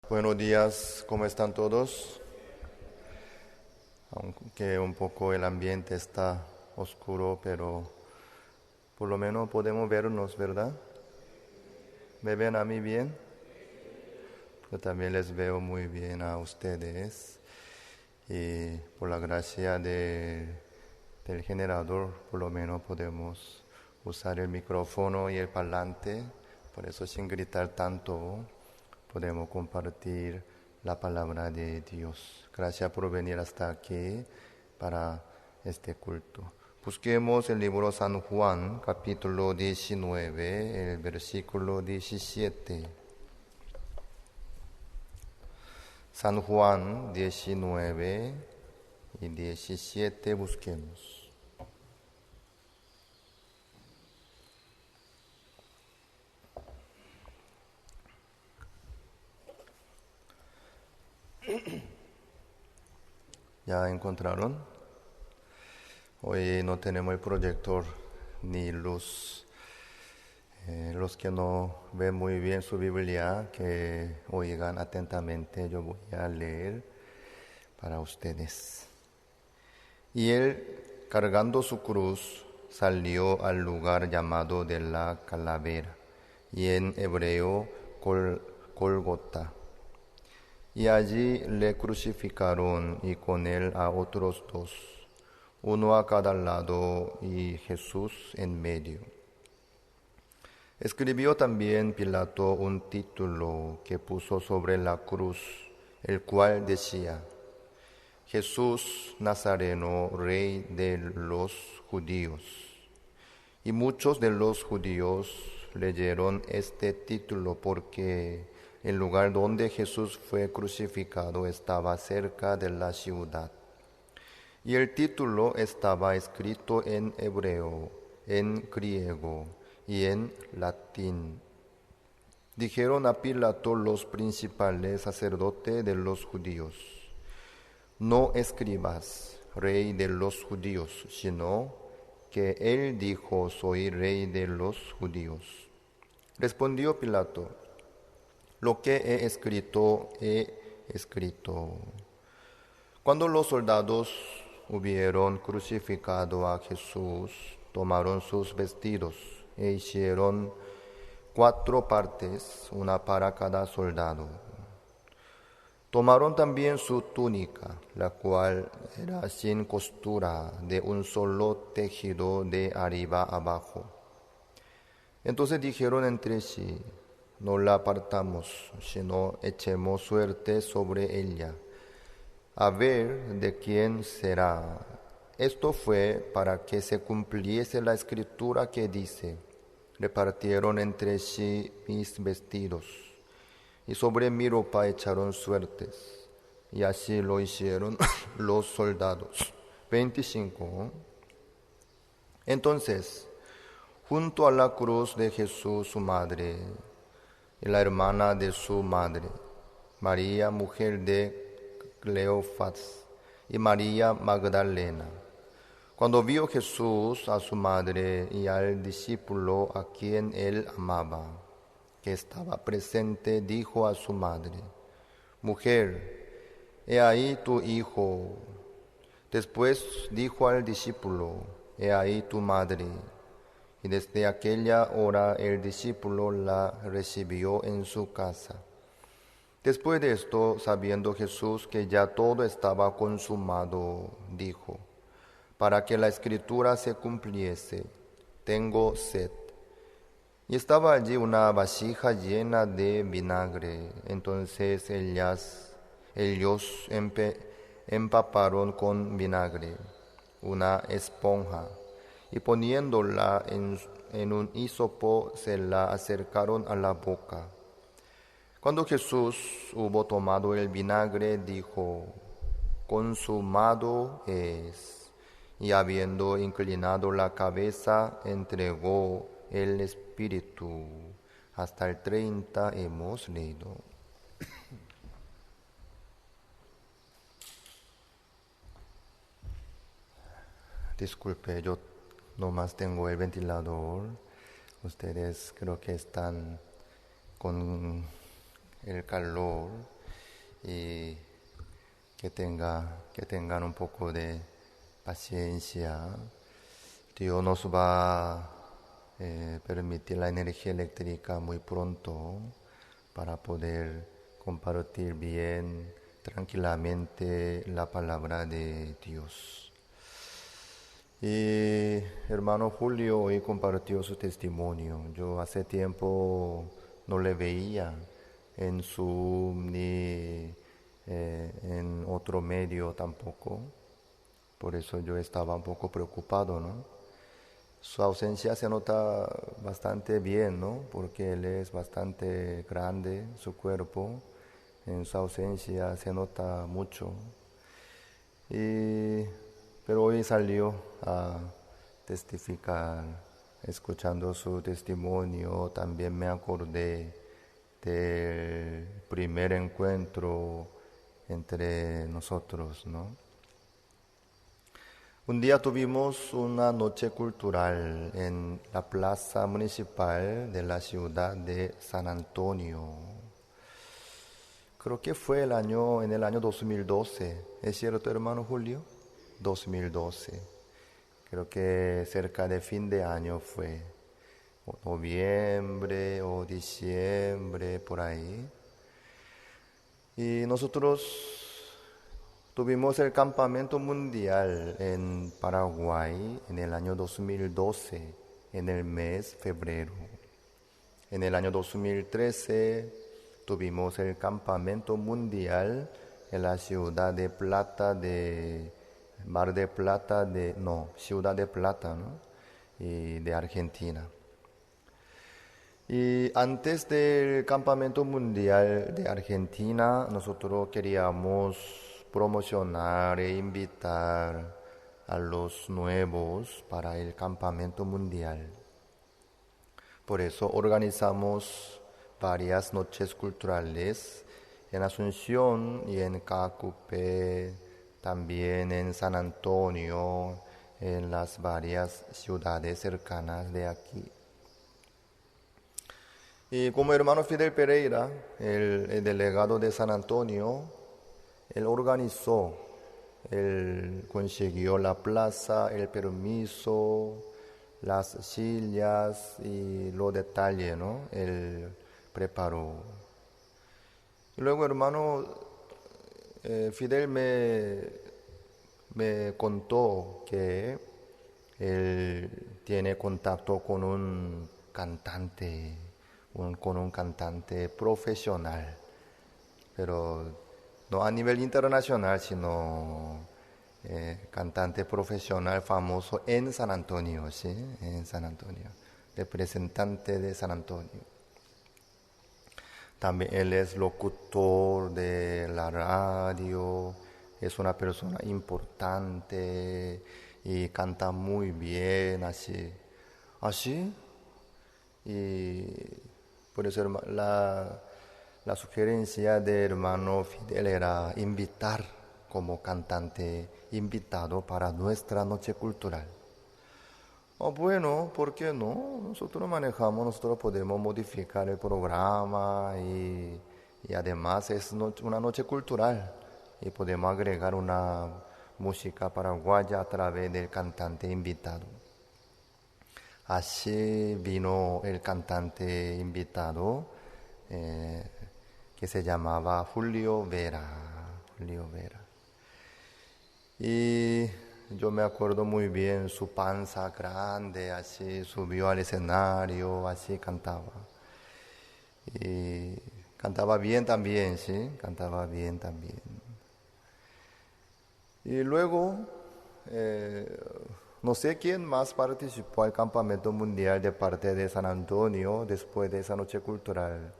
Buenos días, ¿cómo están todos? Aunque un poco el ambiente está oscuro, pero por lo menos podemos vernos, ¿verdad? ¿Me ven a mí bien? Yo también les veo muy bien a ustedes. Y por la gracia del generador, por lo menos podemos usar el micrófono y el parlante. Por eso sin gritar tanto, podemos compartir la palabra de Dios. Gracias por venir hasta aquí para este culto. Busquemos el libro San Juan, capítulo 19, el versículo 17. San Juan 19 y 17 busquemos. ¿Ya encontraron? Hoy no tenemos el proyector ni luz. Los que no ven muy bien su Biblia, que oigan atentamente, yo voy a leer para ustedes. Y él, cargando su cruz, salió al lugar llamado de la calavera, y en hebreo Golgota. Y allí le crucificaron y con él a otros dos, uno a cada lado y Jesús en medio. Escribió también Pilato un título que puso sobre la cruz, el cual decía: Jesús Nazareno, Rey de los judíos. Y muchos de los judíos leyeron este título porque el lugar donde Jesús fue crucificado estaba cerca de la ciudad. Y el título estaba escrito en hebreo, en griego y en latín. Dijeron a Pilato los principales sacerdotes de los judíos: No escribas, rey de los judíos, sino que él dijo: soy rey de los judíos. Respondió Pilato: lo que he escrito. Cuando los soldados hubieron crucificado a Jesús, tomaron sus vestidos e hicieron 4 partes, una para cada soldado. Tomaron también su túnica, la cual era sin costura, de un solo tejido de arriba abajo. Entonces dijeron entre sí: no la partamos, sino echemos suerte sobre ella, a ver de quién será. Esto fue para que se cumpliese la escritura que dice: repartieron entre sí mis vestidos, y sobre mi ropa echaron suertes. Y así lo hicieron los soldados. 25. Entonces, junto a la cruz de Jesús su madre, y la hermana de su madre, María, mujer de Cleofas, y María Magdalena. Cuando vio Jesús a su madre y al discípulo a quien él amaba, que estaba presente, dijo a su madre: mujer, he ahí tu hijo. Después dijo al discípulo: he ahí tu madre. Y desde aquella hora el discípulo la recibió en su casa. Después de esto, sabiendo Jesús que ya todo estaba consumado, dijo: para que la escritura se cumpliese: tengo sed. Y estaba allí una vasija llena de vinagre. Entonces ellos empaparon con vinagre una esponja, y poniéndola en un hisopo se la acercaron a la boca. Cuando Jesús hubo tomado el vinagre, dijo: consumado es. Y habiendo inclinado la cabeza, entregó el Espíritu. Hasta el 30 hemos leído. Disculpe, yo nomás tengo el ventilador. Ustedes creo que están con el calor. y que tengan un poco de paciencia. Dios nos va a permitir la energía eléctrica muy pronto para poder compartir bien, tranquilamente la palabra de Dios. Y hermano Julio hoy compartió su testimonio. Yo hace tiempo no le veía en Zoom ni en otro medio tampoco. Por eso yo estaba un poco preocupado, ¿no? Su ausencia se nota bastante bien, ¿no? Porque él es bastante grande, su cuerpo. En su ausencia se nota mucho. Pero hoy salió a testificar, escuchando su testimonio. También me acordé del primer encuentro entre nosotros, ¿no? Un día tuvimos una noche cultural en la plaza municipal de la ciudad de San Antonio. Creo que fue en el año 2012. ¿Es cierto, hermano Julio? 2012. Creo que cerca de fin de año fue. O noviembre o diciembre, por ahí. Y nosotros tuvimos el campamento mundial en Paraguay en el año 2012, en el mes febrero. En el año 2013 tuvimos el campamento mundial en la ciudad de Plata Ciudad de Plata, ¿no? Y de Argentina. Y antes del campamento mundial de Argentina, nosotros queríamos promocionar e invitar a los nuevos para el campamento mundial. Por eso organizamos varias noches culturales en Asunción y en Cacupe, también en San Antonio, en las varias ciudades cercanas de aquí. Y como hermano Fidel Pereira, el delegado de San Antonio, él organizó, él consiguió la plaza, el permiso, las sillas y los detalles, ¿no? Él preparó. Y luego, hermano, Fidel me contó que él tiene contacto con un cantante profesional, pero no a nivel internacional, sino cantante profesional famoso en San Antonio, ¿sí? En San Antonio, representante de San Antonio. También él es locutor de la radio, es una persona importante y canta muy bien, así. ¿Así? Y por eso la sugerencia de hermano Fidel era invitar como cantante invitado para nuestra noche cultural. Bueno, ¿por qué no? Nosotros podemos modificar el programa y además es una noche cultural y podemos agregar una música paraguaya a través del cantante invitado. Así vino el cantante invitado que se llamaba Julio Vera. Y yo me acuerdo muy bien su panza grande, así subió al escenario, así cantaba. Y cantaba bien también, sí, cantaba bien también. Y luego, no sé quién más participó al campamento mundial de parte de San Antonio después de esa noche cultural.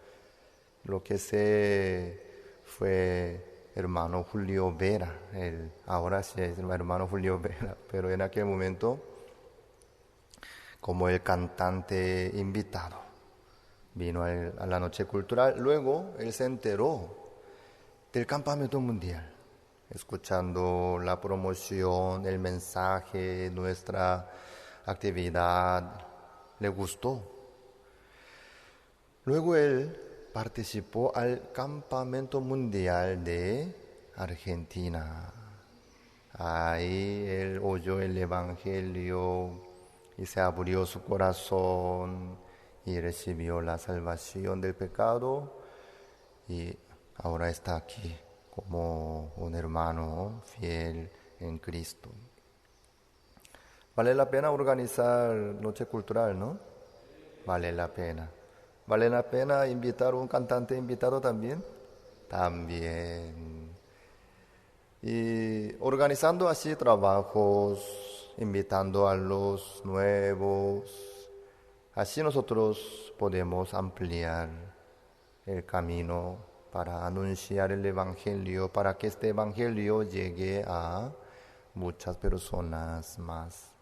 Lo que sé fue hermano Julio Vera, ahora sí es el hermano Julio Vera, pero en aquel momento como el cantante invitado vino a la noche cultural. Luego él se enteró del campamento mundial, escuchando la promoción, el mensaje, nuestra actividad, le gustó. Luego él participó al Campamento Mundial de Argentina. Ahí él oyó el Evangelio y se abrió su corazón y recibió la salvación del pecado y ahora está aquí como un hermano fiel en Cristo. Vale la pena organizar Noche Cultural, ¿no? Vale la pena. ¿Vale la pena invitar un cantante invitado también? También. Y organizando así trabajos, invitando a los nuevos, así nosotros podemos ampliar el camino para anunciar el Evangelio, para que este Evangelio llegue a muchas personas más.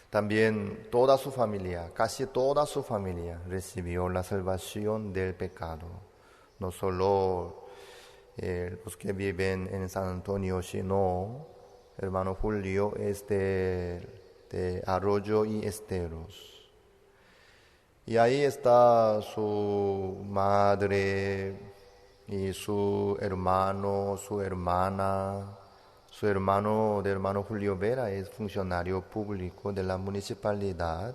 También toda su familia, casi toda su familia recibió la salvación del pecado. No solo los que viven en San Antonio, sino hermano Julio es de Arroyo y Esteros. Y ahí está su madre y su hermano, su hermana. Su hermano, de hermano Julio Vera, es funcionario público de la municipalidad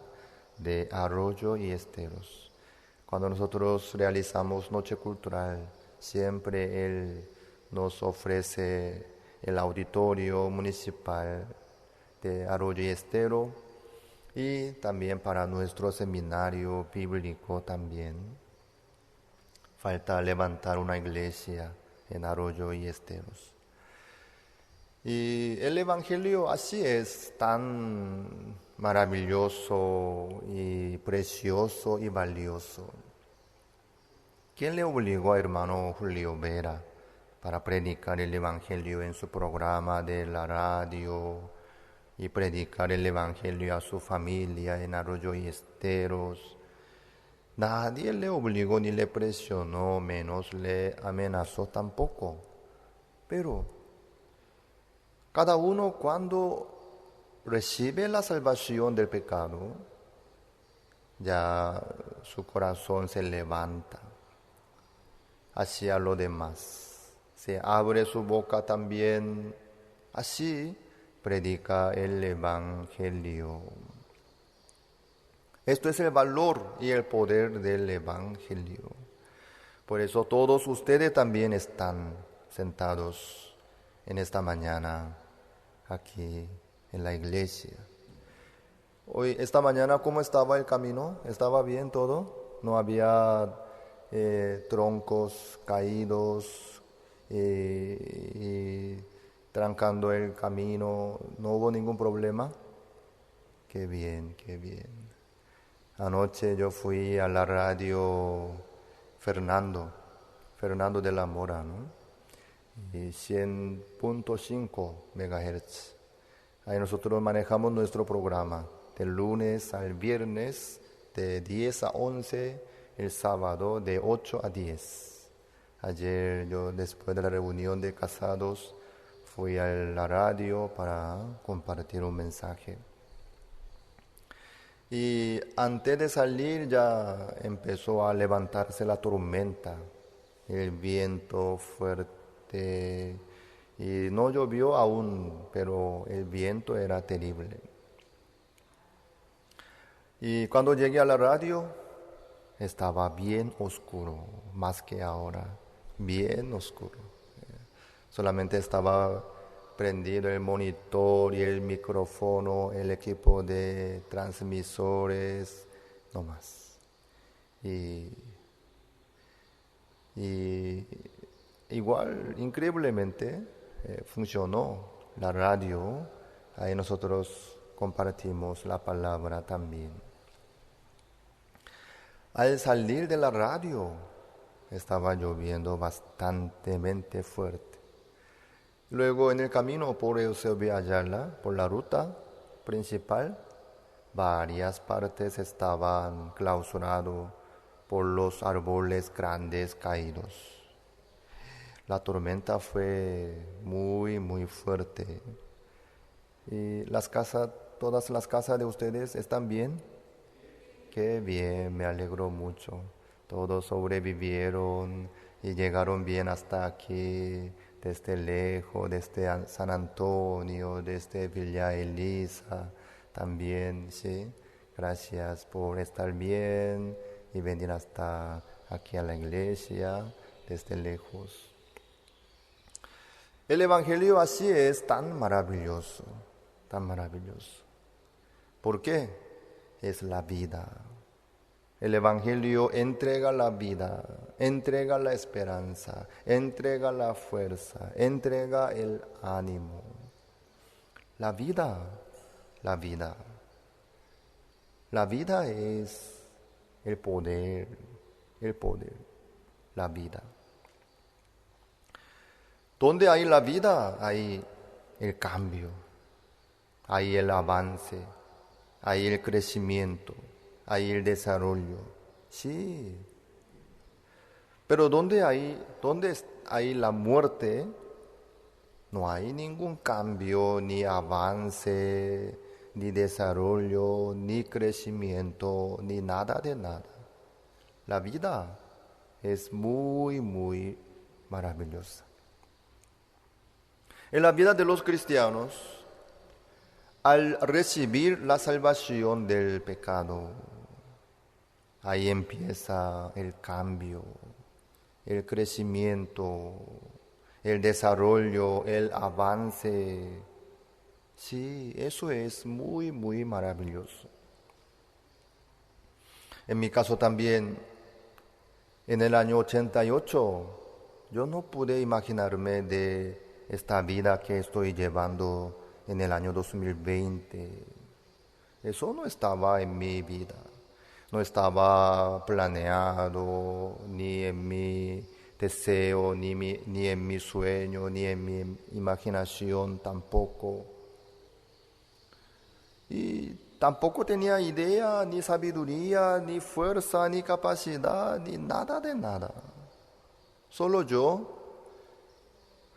de Arroyo y Esteros. Cuando nosotros realizamos Noche Cultural, siempre él nos ofrece el auditorio municipal de Arroyo y Estero y también para nuestro seminario bíblico también. Falta levantar una iglesia en Arroyo y Esteros. Y el Evangelio así es tan maravilloso y precioso y valioso. ¿Quién le obligó a hermano Julio Vera para predicar el Evangelio en su programa de la radio y predicar el Evangelio a su familia en Arroyo y Esteros? Nadie le obligó ni le presionó, menos le amenazó tampoco. Pero cada uno cuando recibe la salvación del pecado, ya su corazón se levanta hacia lo demás. Se abre su boca también, así predica el Evangelio. Esto es el valor y el poder del Evangelio. Por eso todos ustedes también están sentados en esta mañana aquí en la iglesia. Hoy, esta mañana, ¿cómo estaba el camino? ¿Estaba bien todo? ¿No había troncos caídos y trancando el camino? ¿No hubo ningún problema? Qué bien, qué bien. Anoche yo fui a la radio Fernando de la Mora, ¿no? Y 100.5 MHz. Ahí nosotros manejamos nuestro programa de lunes al viernes de 10 a 11, el sábado de 8 a 10. Ayer yo, después de la reunión de casados, fui a la radio para compartir un mensaje. Y antes de salir ya empezó a levantarse la tormenta, el viento fuerte. Y no llovió aún, pero el viento era terrible. Y cuando llegué a la radio, estaba bien oscuro, más que ahora, bien oscuro. Solamente estaba prendido el monitor y el micrófono, el equipo de transmisores, no más. Y igual, increíblemente, funcionó la radio. Ahí nosotros compartimos la palabra también. Al salir de la radio, estaba lloviendo bastante fuerte. Luego en el camino por Eusebio Ayala, por la ruta principal, varias partes estaban clausuradas por los árboles grandes caídos. La tormenta fue muy fuerte. ¿Y todas las casas de ustedes están bien? Qué bien, me alegro mucho. todos sobrevivieron y llegaron bien hasta aquí, desde lejos, desde San Antonio, desde Villa Elisa, también, sí. Gracias por estar bien y venir hasta aquí a la iglesia, desde lejos. El Evangelio así es tan maravilloso, tan maravilloso. ¿Por qué? Es la vida. El Evangelio entrega la vida, entrega la esperanza, entrega la fuerza, entrega el ánimo. La vida, la vida. La vida es el poder, la vida. Donde hay la vida, hay el cambio, hay el avance, hay el crecimiento, hay el desarrollo. Sí. Pero donde hay la muerte, no hay ningún cambio, ni avance, ni desarrollo, ni crecimiento, ni nada de nada. La vida es muy, muy maravillosa. En la vida de los cristianos, al recibir la salvación del pecado, ahí empieza el cambio, el crecimiento, el desarrollo, el avance. Sí, eso es muy, muy maravilloso. En mi caso también, en el año 88, yo no pude imaginarme de esta vida que estoy llevando en el año 2020. Eso no estaba en mi vida, no estaba planeado, ni en mi deseo, ni en mi sueño, ni en mi imaginación tampoco. Y tampoco tenía idea, ni sabiduría, ni fuerza, ni capacidad, ni nada de nada. Solo yo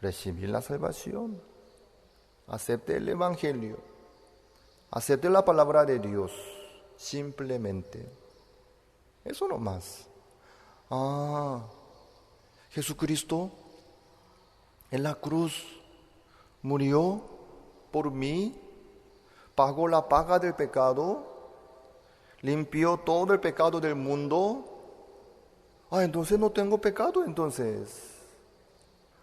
recibí la salvación, acepté el Evangelio, acepté la palabra de Dios, simplemente. Eso no más. Jesucristo en la cruz murió por mí, pagó la paga del pecado, limpió todo el pecado del mundo. Entonces no tengo pecado, entonces.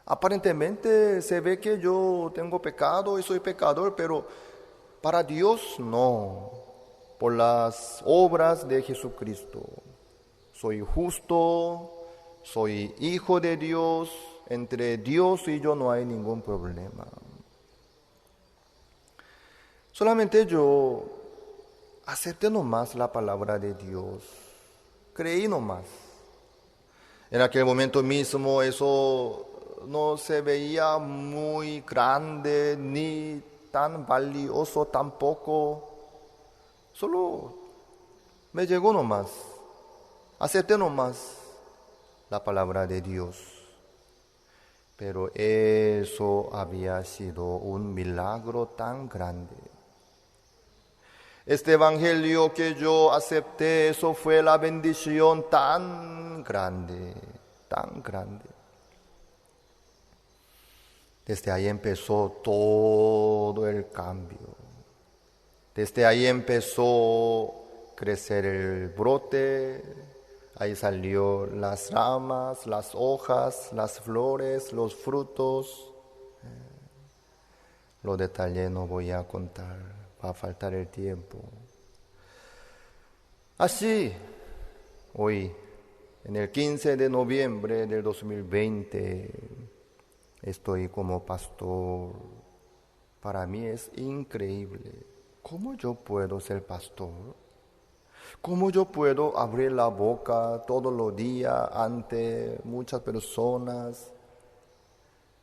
Aparentemente se ve que yo tengo pecado y soy pecador, pero para Dios no. Por las obras de Jesucristo. Soy justo, soy hijo de Dios, entre Dios y yo no hay ningún problema. Solamente yo acepté nomás la palabra de Dios, creí nomás. En aquel momento mismo eso no se veía muy grande ni tan valioso tampoco. Solo me llegó nomás, acepté nomás la palabra de Dios. Pero eso había sido un milagro tan grande. Este evangelio que yo acepté, eso fue la bendición tan grande, tan grande. Desde ahí empezó todo el cambio. Desde ahí empezó a crecer el brote, ahí salió las ramas, las hojas, las flores, los frutos. Lo detallé, no voy a contar, va a faltar el tiempo. Así, hoy, en el 15 de noviembre del 2020, estoy como pastor. Para mí es increíble. ¿Cómo yo puedo ser pastor? ¿Cómo yo puedo abrir la boca todos los días ante muchas personas?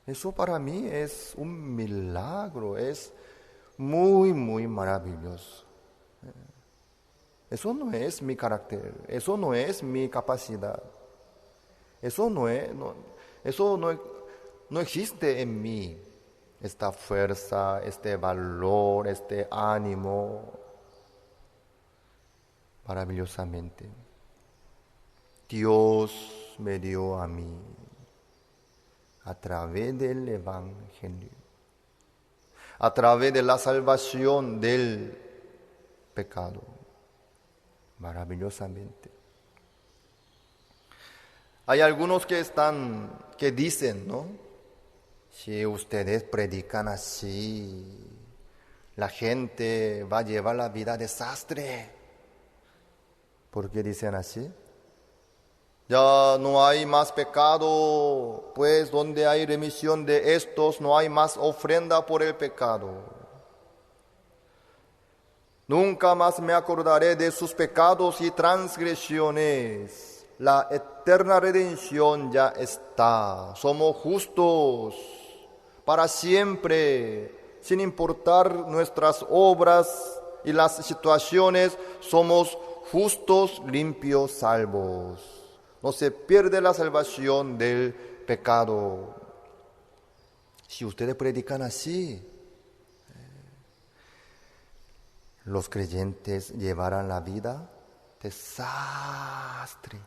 Eso para mí es un milagro, es muy, muy maravilloso. Eso no es mi carácter, eso no es mi capacidad. Eso no existe en mí. Esta fuerza, este valor, este ánimo, maravillosamente. Dios me dio a mí a través del Evangelio, a través de la salvación del pecado, maravillosamente. Hay algunos que dicen, ¿no? Si ustedes predican así, la gente va a llevar la vida desastre. ¿Por qué dicen así? Ya no hay más pecado, pues donde hay remisión de estos no hay más ofrenda por el pecado. Nunca más me acordaré de sus pecados y transgresiones. La eterna redención ya está. Somos justos para siempre, sin importar nuestras obras y las situaciones, somos justos, limpios, salvos. No se pierde la salvación del pecado. Si ustedes predican así, los creyentes llevarán la vida desastre.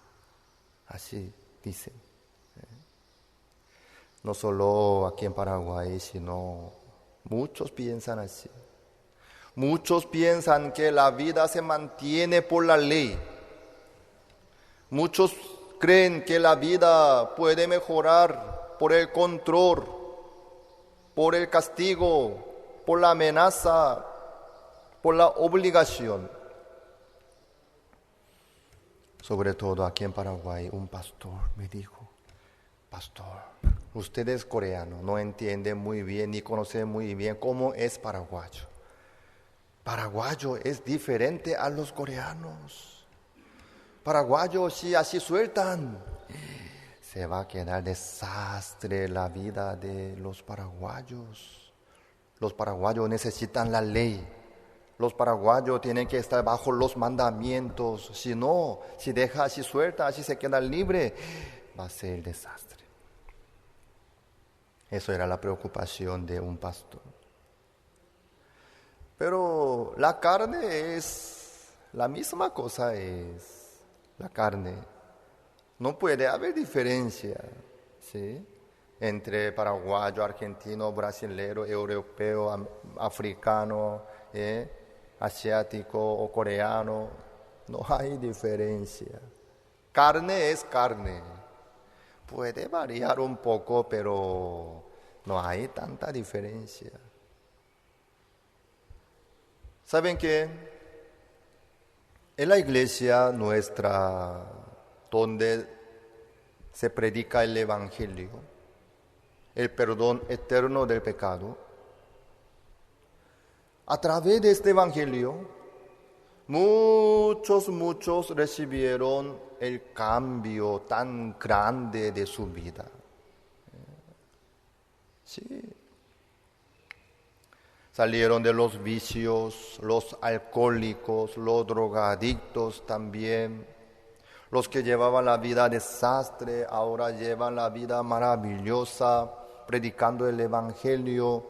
Así dicen. No solo aquí en Paraguay, sino muchos piensan así. Muchos piensan que la vida se mantiene por la ley. Muchos creen que la vida puede mejorar por el control, por el castigo, por la amenaza, por la obligación. Sobre todo aquí en Paraguay, un pastor me dijo: pastor, usted es coreano, no entiende muy bien ni conoce muy bien cómo es paraguayo. Paraguayo es diferente a los coreanos. Paraguayos, si así sueltan, se va a quedar desastre la vida de los paraguayos. Los paraguayos necesitan la ley. Los paraguayos tienen que estar bajo los mandamientos. Si no, si deja así suelta, así se queda libre, va a ser desastre. Eso era la preocupación de un pastor. Pero la carne es la misma cosa, es la carne. No puede haber diferencia, ¿sí?, entre paraguayo, argentino, brasilero, europeo, africano, asiático o coreano. No hay diferencia. Carne es carne. Puede variar un poco, pero no hay tanta diferencia. ¿Saben qué? En la iglesia nuestra, donde se predica el Evangelio, el perdón eterno del pecado, a través de este Evangelio, muchos recibieron el cambio tan grande de su vida. Sí. Salieron de los vicios, los alcohólicos, los drogadictos también. Los que llevaban la vida desastre, ahora llevan la vida maravillosa, predicando el Evangelio.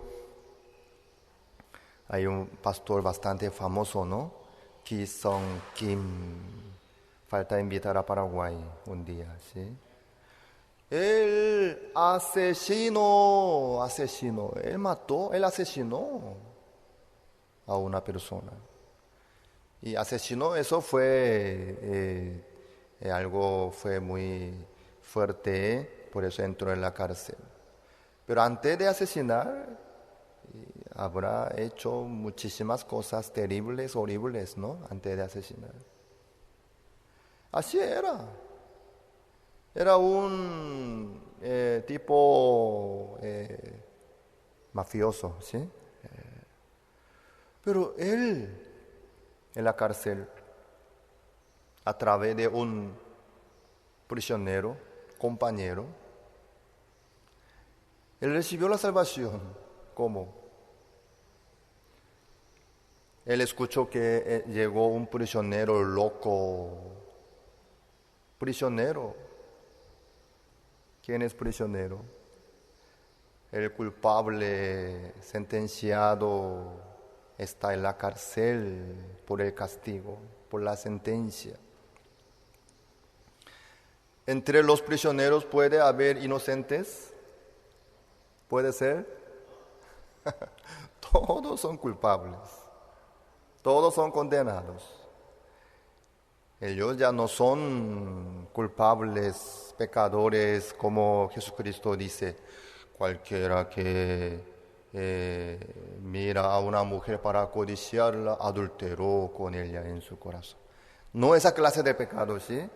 Hay un pastor bastante famoso, ¿no? Ki-sung Kim. Falta invitar a Paraguay un día, ¿sí? Él asesinó, él asesinó a una persona. Y asesinó, eso fue fue muy fuerte, por eso entró en la cárcel. Pero antes de asesinar, habrá hecho muchísimas cosas terribles, horribles, ¿no? Antes de asesinar. Así era. Era un tipo mafioso, ¿sí? Pero él, en la cárcel, a través de un prisionero, compañero, él recibió la salvación. ¿Cómo? Él escuchó que llegó un prisionero loco. Prisionero. ¿Quién es prisionero? El culpable sentenciado está en la cárcel por el castigo, por la sentencia. ¿Entre los prisioneros puede haber inocentes? ¿Puede ser? Todos son culpables. Todos son condenados. Ellos ya no son culpables, pecadores, como Jesucristo dice. Cualquiera que mira a una mujer para codiciarla, adulteró con ella en su corazón. No esa clase de pecado, ¿sí?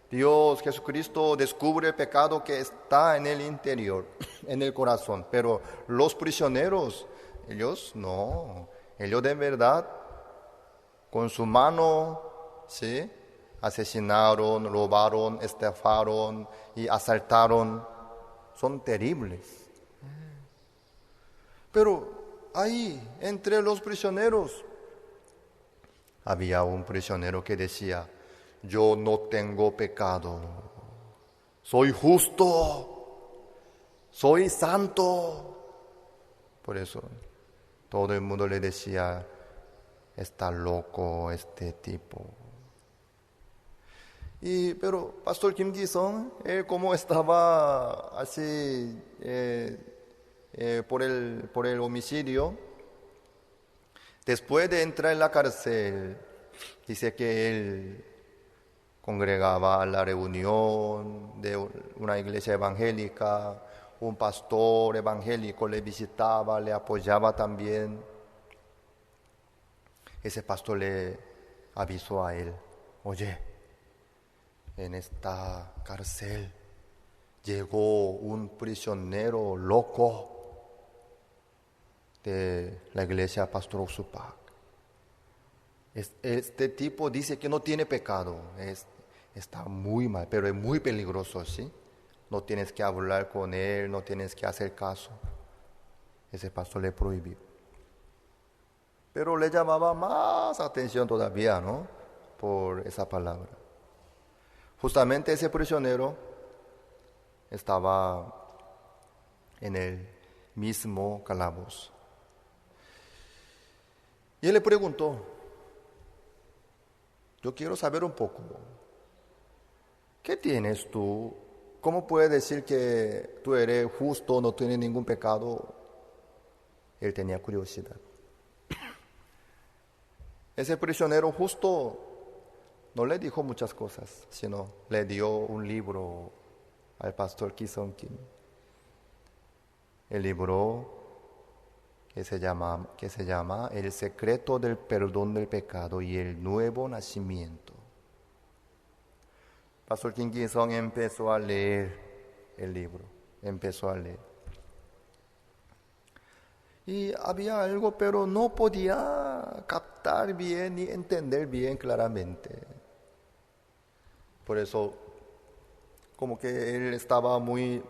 Dios, Jesucristo, descubre el pecado que está en el interior, en el corazón. Pero los prisioneros, ellos no. Ellos de verdad, con su mano, ¿sí?, asesinaron, robaron, estafaron y asaltaron. Son terribles. Pero ahí, entre los prisioneros, había un prisionero que decía: yo no tengo pecado, soy justo, soy santo. Por eso todo el mundo le decía: está loco este tipo. Pero Pastor Kim Ki-sung, él como estaba así por el homicidio, después de entrar en la cárcel, dice que él congregaba a la reunión de una iglesia evangélica, un pastor evangélico le visitaba, le apoyaba también. Ese pastor le avisó a él: oye, en esta cárcel llegó un prisionero loco de la iglesia Pastor Osupak. Este tipo dice que no tiene pecado, está muy mal, pero es muy peligroso, ¿sí? No tienes que hablar con él, no tienes que hacer caso. Ese pastor le prohibió. Pero le llamaba más atención todavía, ¿no?, por esa palabra. Justamente ese prisionero estaba en el mismo calabozo. Y él le preguntó: yo quiero saber un poco, ¿qué tienes tú? ¿Cómo puedes decir que tú eres justo, no tienes ningún pecado? Él tenía curiosidad. Ese prisionero justo no le dijo muchas cosas, sino le dio un libro al pastor Ki-sung Kim. El libro que se llama El secreto del perdón del pecado y el nuevo nacimiento. Pastor Kim Ki-sung empezó a leer el libro, empezó a leer. Y había algo, pero no podía captar bien ni entender bien claramente. Por eso, como que él estaba muy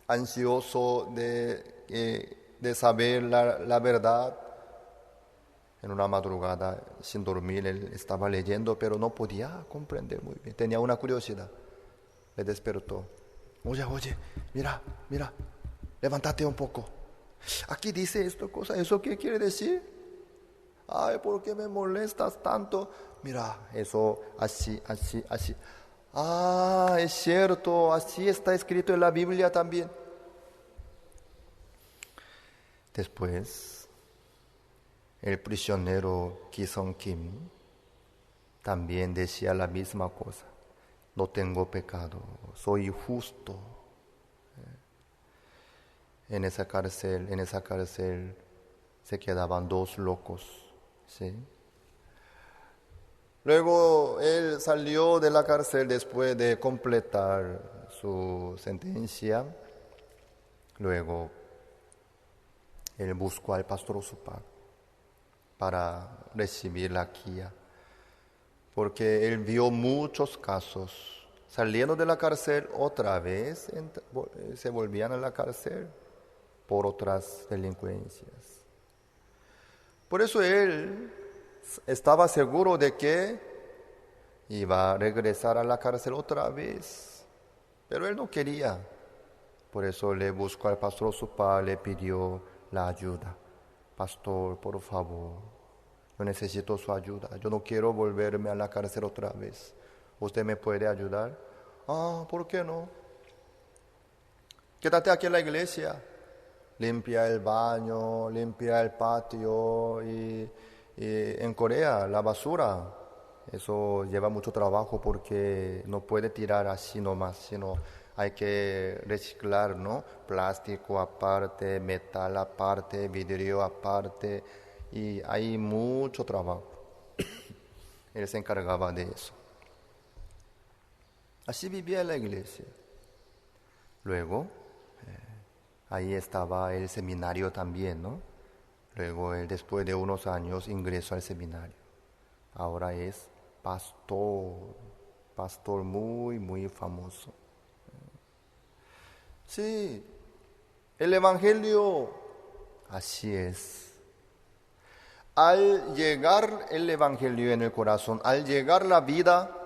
ansioso de saber la verdad. En una madrugada, sin dormir, él estaba leyendo, pero no podía comprender muy bien. Tenía una curiosidad. Le despertó: oye, mira, levántate un poco. Aquí dice esto cosa, ¿eso qué quiere decir? Ay, ¿por qué me molestas tanto? Mira, eso así. Ah, es cierto, así está escrito en la Biblia también. Después, el prisionero Ki-sung Kim también decía la misma cosa: no tengo pecado, soy justo. En esa cárcel se quedaban dos locos, ¿sí? Luego él salió de la cárcel después de completar su sentencia. Luego él buscó al pastor Osupak para recibir la guía, porque él vio muchos casos. Saliendo de la cárcel otra vez, se volvían a la cárcel por otras delincuencias. Por eso él estaba seguro de que iba a regresar a la cárcel otra vez, pero él no quería. Por eso le buscó al pastor Osupak, le pidió la ayuda. Pastor, por favor, yo necesito su ayuda. Yo no quiero volverme a la cárcel otra vez. ¿Usted me puede ayudar? ¿Por qué no? Quédate aquí en la iglesia. Limpia el baño, limpia el patio y en Corea la basura. Eso lleva mucho trabajo porque no puede tirar así nomás, sino hay que reciclar, ¿no? Plástico aparte, metal aparte, vidrio aparte, y hay mucho trabajo. Él se encargaba de eso. Así vivía en la iglesia. Luego, ahí estaba el seminario también, ¿no? Luego él, después de unos años, ingresó al seminario. Ahora es pastor muy, muy famoso. Sí, el Evangelio, así es. Al llegar el Evangelio en el corazón, al llegar la vida,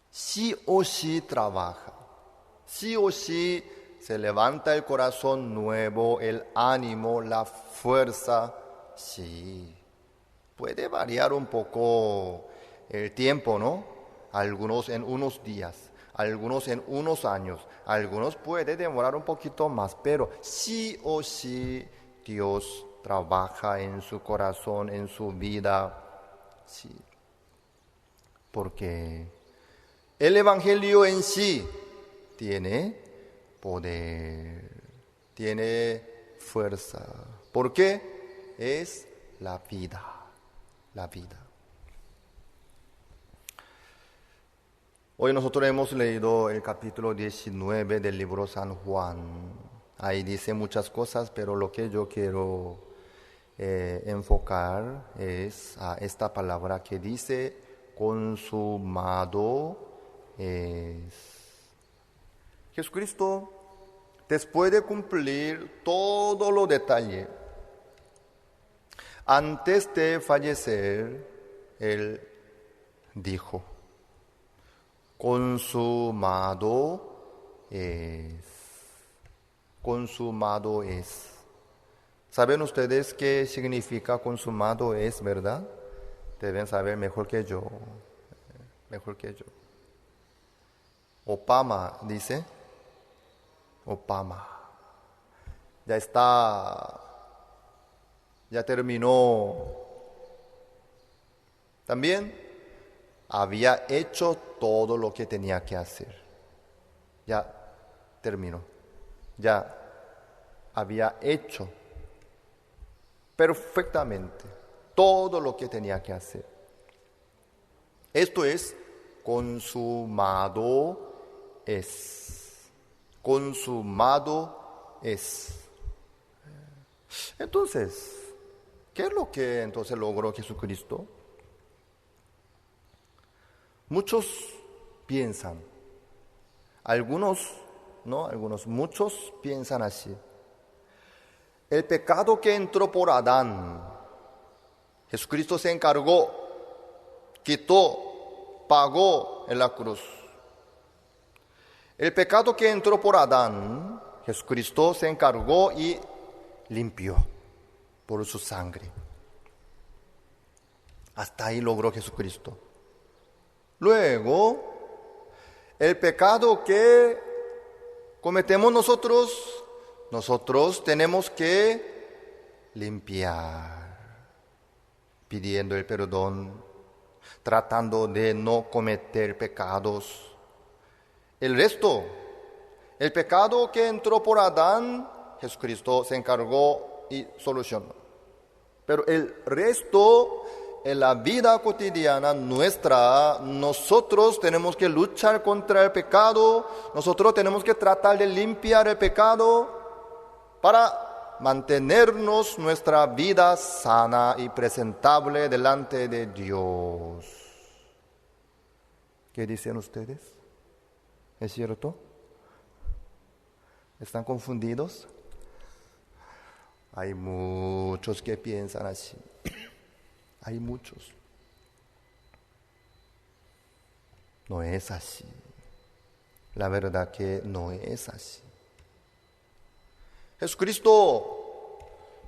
sí o sí trabaja, sí o sí se levanta el corazón nuevo, el ánimo, la fuerza, sí. Puede variar un poco el tiempo, ¿no? Algunos en unos días, algunos en unos años, algunos puede demorar un poquito más, pero sí o sí Dios trabaja en su corazón, en su vida, sí. Porque el Evangelio en sí tiene poder, tiene fuerza. ¿Por qué? Es la vida. La vida. Hoy nosotros hemos leído el capítulo 19 del libro San Juan. Ahí dice muchas cosas, pero lo que yo quiero enfocar es a esta palabra que dice consumado es. Jesucristo, después de cumplir todos los detalles, antes de fallecer, Él dijo, consumado es. Consumado es. ¿Saben ustedes qué significa consumado es, verdad? Deben saber mejor que yo. Mejor que yo. Opama dice. Opama. Ya está. Ya terminó. También había hecho todo lo que tenía que hacer. Ya terminó. Ya había hecho perfectamente todo lo que tenía que hacer. Esto es consumado es. Consumado es. Entonces, ¿qué es lo que entonces logró Jesucristo? Muchos piensan, muchos piensan así. El pecado que entró por Adán, Jesucristo se encargó, quitó, pagó en la cruz. El pecado que entró por Adán, Jesucristo se encargó y limpió por su sangre. Hasta ahí logró Jesucristo. Luego, el pecado que cometemos nosotros tenemos que limpiar, pidiendo el perdón, tratando de no cometer pecados. El resto, el pecado que entró por Adán, Jesucristo se encargó y solucionó. Pero el resto, en la vida cotidiana nuestra, nosotros tenemos que luchar contra el pecado, nosotros tenemos que tratar de limpiar el pecado para mantenernos nuestra vida sana y presentable delante de Dios. ¿Qué dicen ustedes? ¿Es cierto? ¿Están confundidos? Hay muchos que piensan así. Hay muchos. No es así. La verdad que no es así. Jesucristo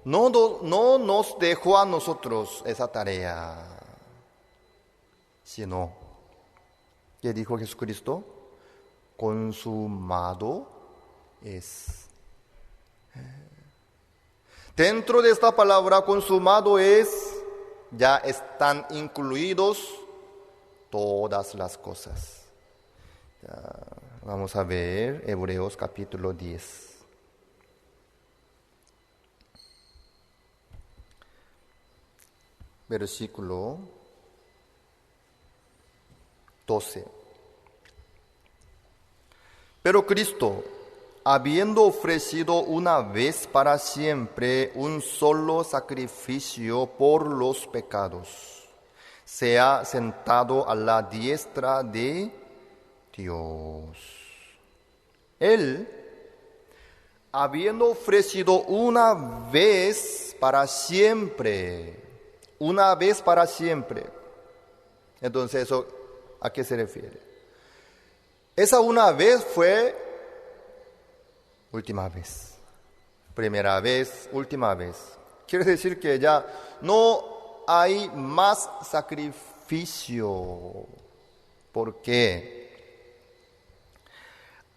no nos dejó a nosotros esa tarea, sino ¿Qué dijo Jesucristo? Consumado es. Dentro de esta palabra consumado es, ya están incluidos todas las cosas. Ya, vamos a ver Hebreos capítulo 10. Versículo 12. Pero Cristo, habiendo ofrecido una vez para siempre un solo sacrificio por los pecados, se ha sentado a la diestra de Dios. Él, habiendo ofrecido una vez para siempre, entonces eso, ¿a qué se refiere? Esa una vez fue última vez, primera vez, última vez. Quiere decir que ya no hay más sacrificio. ¿Por qué?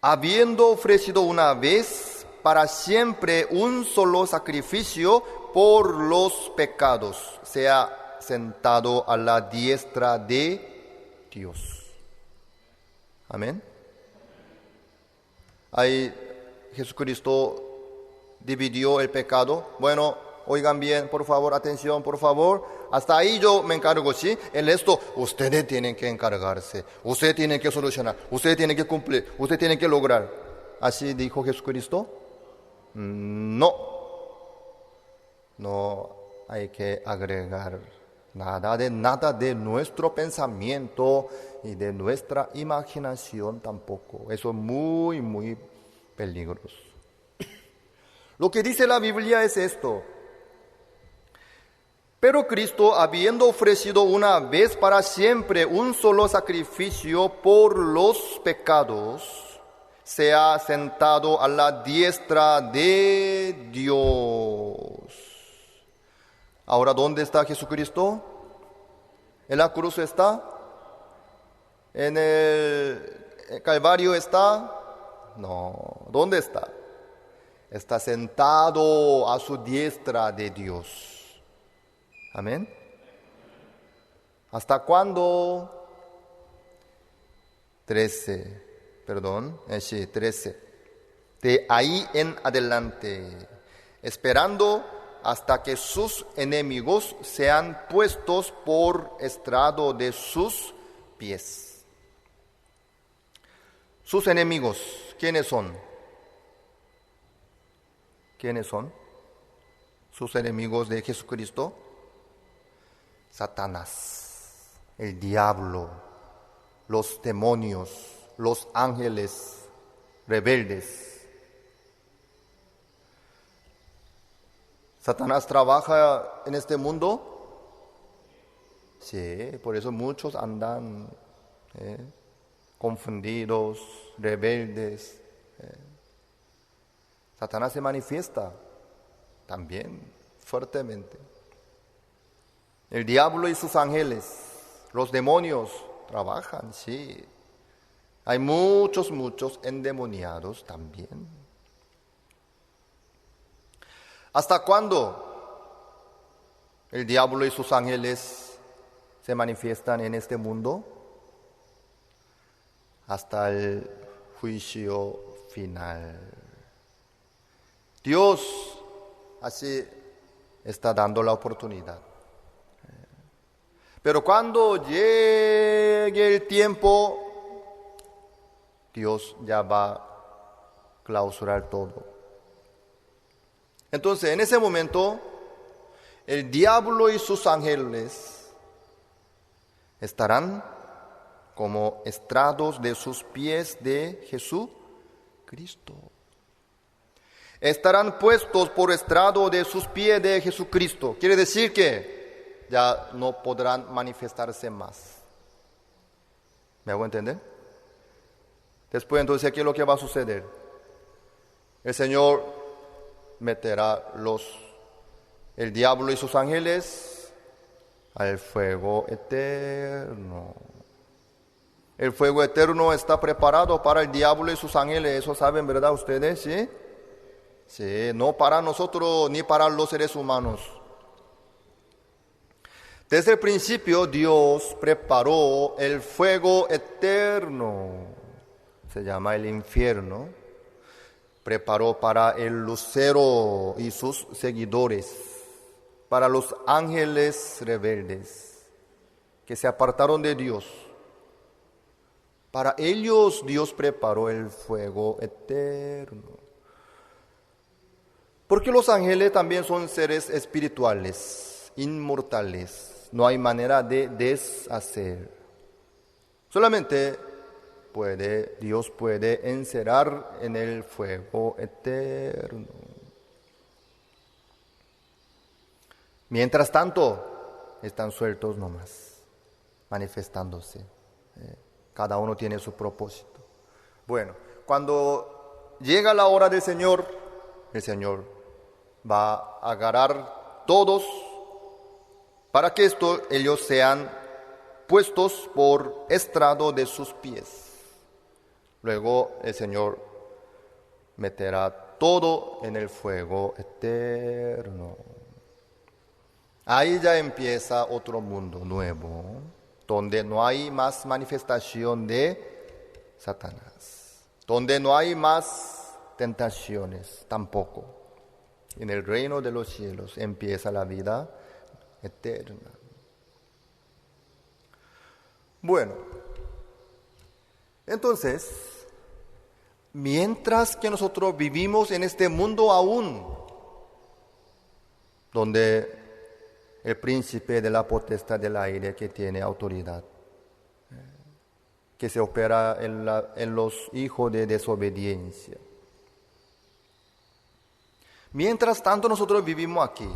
Habiendo ofrecido una vez para siempre un solo sacrificio por los pecados, se ha sentado a la diestra de Dios. Amén. Ahí Jesucristo dividió el pecado. Bueno, oigan bien, por favor, atención, por favor. Hasta ahí yo me encargo, ¿sí? El resto, ustedes tienen que encargarse. Ustedes tienen que solucionar. Ustedes tienen que cumplir. Ustedes tienen que lograr. ¿Así dijo Jesucristo? No. No hay que agregar nada de nuestro pensamiento y de nuestra imaginación tampoco. Eso es muy, muy peligroso. Lo que dice la Biblia es esto. Pero Cristo, habiendo ofrecido una vez para siempre un solo sacrificio por los pecados, se ha sentado a la diestra de Dios. Ahora, ¿dónde está Jesucristo? ¿En la cruz está? ¿En el Calvario está? No. ¿Dónde está? Está sentado a su diestra de Dios. Amén. ¿Hasta cuándo? 13. De ahí en adelante, esperando hasta que sus enemigos sean puestos por estrado de sus pies. Sus enemigos, ¿quiénes son? ¿Quiénes son? Sus enemigos de Jesucristo. Satanás, el diablo, los demonios, los ángeles rebeldes. ¿Satanás trabaja en este mundo? Sí, por eso muchos andan confundidos, rebeldes. Satanás se manifiesta también fuertemente. El diablo y sus ángeles, los demonios, trabajan, sí. Hay muchos endemoniados también. ¿Hasta cuándo el diablo y sus ángeles se manifiestan en este mundo? Hasta el juicio final. Dios así está dando la oportunidad. Pero cuando llegue el tiempo, Dios ya va a clausurar todo. Entonces, en ese momento, el diablo y sus ángeles estarán como estrados de sus pies de Jesucristo. Estarán puestos por estrado de sus pies de Jesucristo. Quiere decir que ya no podrán manifestarse más. ¿Me hago entender? Después, entonces, ¿qué es lo que va a suceder? El Señor meterá el diablo y sus ángeles al fuego eterno. El fuego eterno está preparado para el diablo y sus ángeles. Eso saben, ¿verdad ustedes? ¿Sí? Sí, no para nosotros ni para los seres humanos. Desde el principio Dios preparó el fuego eterno. Se llama el infierno. Preparó para el lucero y sus seguidores, para los ángeles rebeldes que se apartaron de Dios. Para ellos Dios preparó el fuego eterno. Porque los ángeles también son seres espirituales, inmortales. No hay manera de deshacer. Solamente Dios puede encerrar en el fuego eterno. Mientras tanto, están sueltos nomás, manifestándose. Cada uno tiene su propósito. Bueno, cuando llega la hora del Señor, el Señor va a agarrar todos para que ellos sean puestos por estrado de sus pies. Luego el Señor meterá todo en el fuego eterno. Ahí ya empieza otro mundo nuevo, donde no hay más manifestación de Satanás, donde no hay más tentaciones tampoco. En el reino de los cielos empieza la vida eterna. Bueno, entonces, mientras que nosotros vivimos en este mundo aún, donde el príncipe de la potestad del aire que tiene autoridad, que se opera en los hijos de desobediencia. Mientras tanto nosotros vivimos aquí.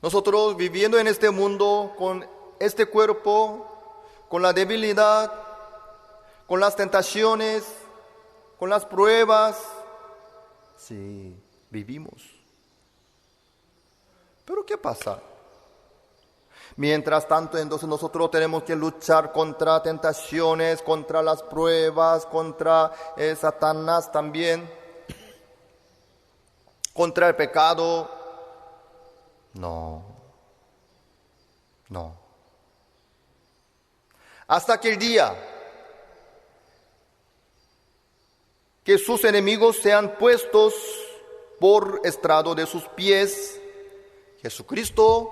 Nosotros viviendo en este mundo con este cuerpo, con la debilidad, con las tentaciones, con las pruebas. Sí, vivimos. Pero ¿qué pasa? Mientras tanto, entonces nosotros tenemos que luchar contra tentaciones, contra las pruebas, contra Satanás también, contra el pecado. No. Hasta aquel día que sus enemigos sean puestos por estrado de sus pies, Jesucristo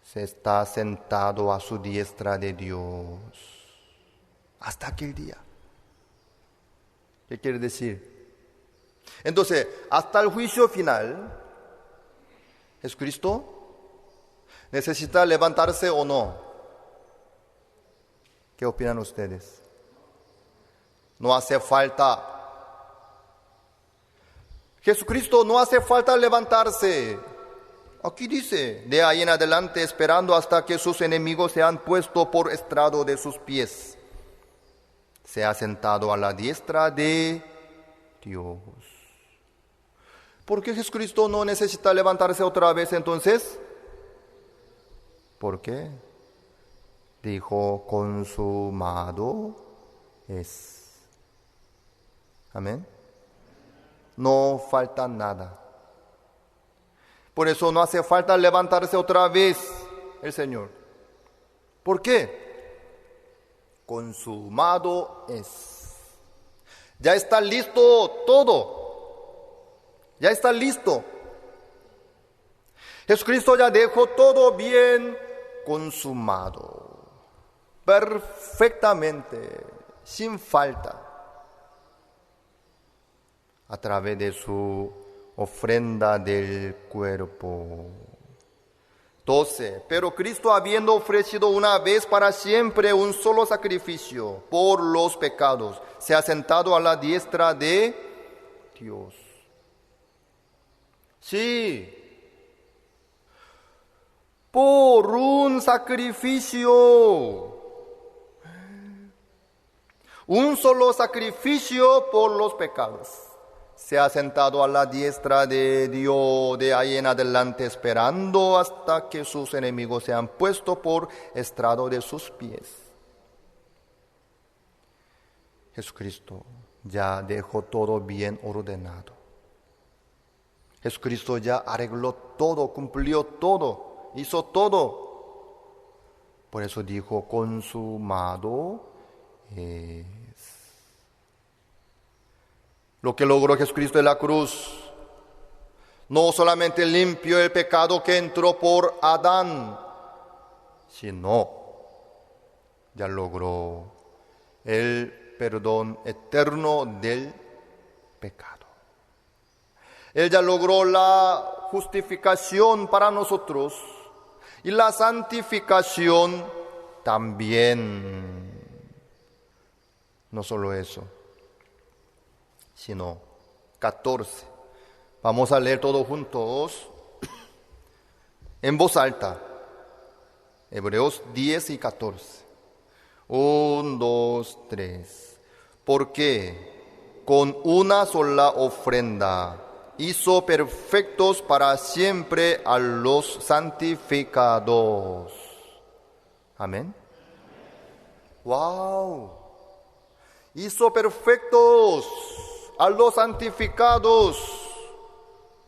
se está sentado a su diestra de Dios. Hasta aquel día. ¿Qué quiere decir? Entonces, hasta el juicio final, Jesucristo necesita levantarse o no. ¿Qué opinan ustedes? No hace falta. Jesucristo no hace falta levantarse. Aquí dice, de ahí en adelante esperando hasta que sus enemigos sean puestos por estrado de sus pies. Se ha sentado a la diestra de Dios. ¿Por qué Jesucristo no necesita levantarse otra vez entonces? ¿Por qué? Dijo, consumado es. Amén. No falta nada. Por eso no hace falta levantarse otra vez el Señor. ¿Por qué? Consumado es. Ya está listo todo. Ya está listo. Jesucristo ya dejó todo bien consumado. Perfectamente, sin falta. A través de su ofrenda del cuerpo. 12. Pero Cristo, habiendo ofrecido una vez para siempre un solo sacrificio por los pecados, se ha sentado a la diestra de Dios. Sí, por un sacrificio, un solo sacrificio por los pecados. Se ha sentado a la diestra de Dios, de ahí en adelante, esperando hasta que sus enemigos sean puestos por estrado de sus pies. Jesucristo ya dejó todo bien ordenado. Jesucristo ya arregló todo, cumplió todo, hizo todo. Por eso dijo, consumado es. Lo que logró Jesucristo en la cruz no solamente limpió el pecado que entró por Adán, sino ya logró el perdón eterno del pecado. Él ya logró la justificación para nosotros y la santificación también. No solo eso, sino 14. Vamos a leer todos juntos en voz alta. Hebreos 10 y 14. 1, 2, 3. Porque con una sola ofrenda hizo perfectos para siempre a los santificados. Amén. ¡Wow! Hizo perfectos a los santificados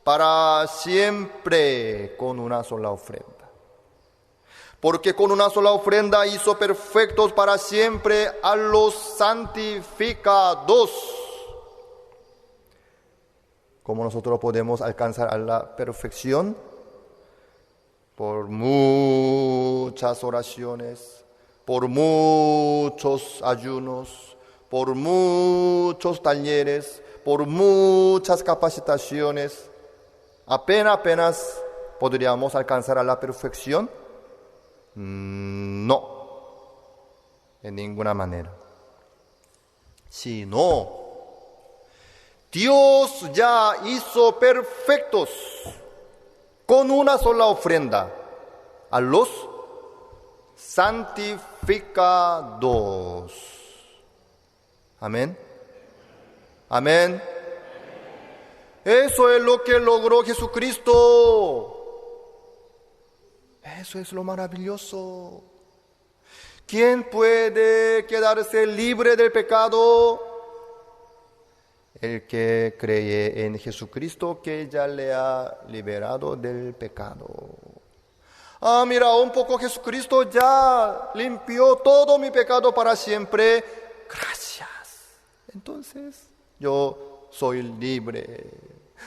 para siempre con una sola ofrenda. Porque con una sola ofrenda hizo perfectos para siempre a los santificados. ¿Cómo nosotros podemos alcanzar a la perfección? Por muchas oraciones, por muchos ayunos, por muchos talleres, por muchas capacitaciones. Apenas podríamos alcanzar a la perfección. No, en ninguna manera. Sino, Dios ya hizo perfectos con una sola ofrenda a los santificados. Amén. Amén. Eso es lo que logró Jesucristo. Eso es lo maravilloso. ¿Quién puede quedarse libre del pecado? El que cree en Jesucristo, que ya le ha liberado del pecado. Mira, un poco Jesucristo ya limpió todo mi pecado para siempre. Gracias. Entonces, yo soy libre.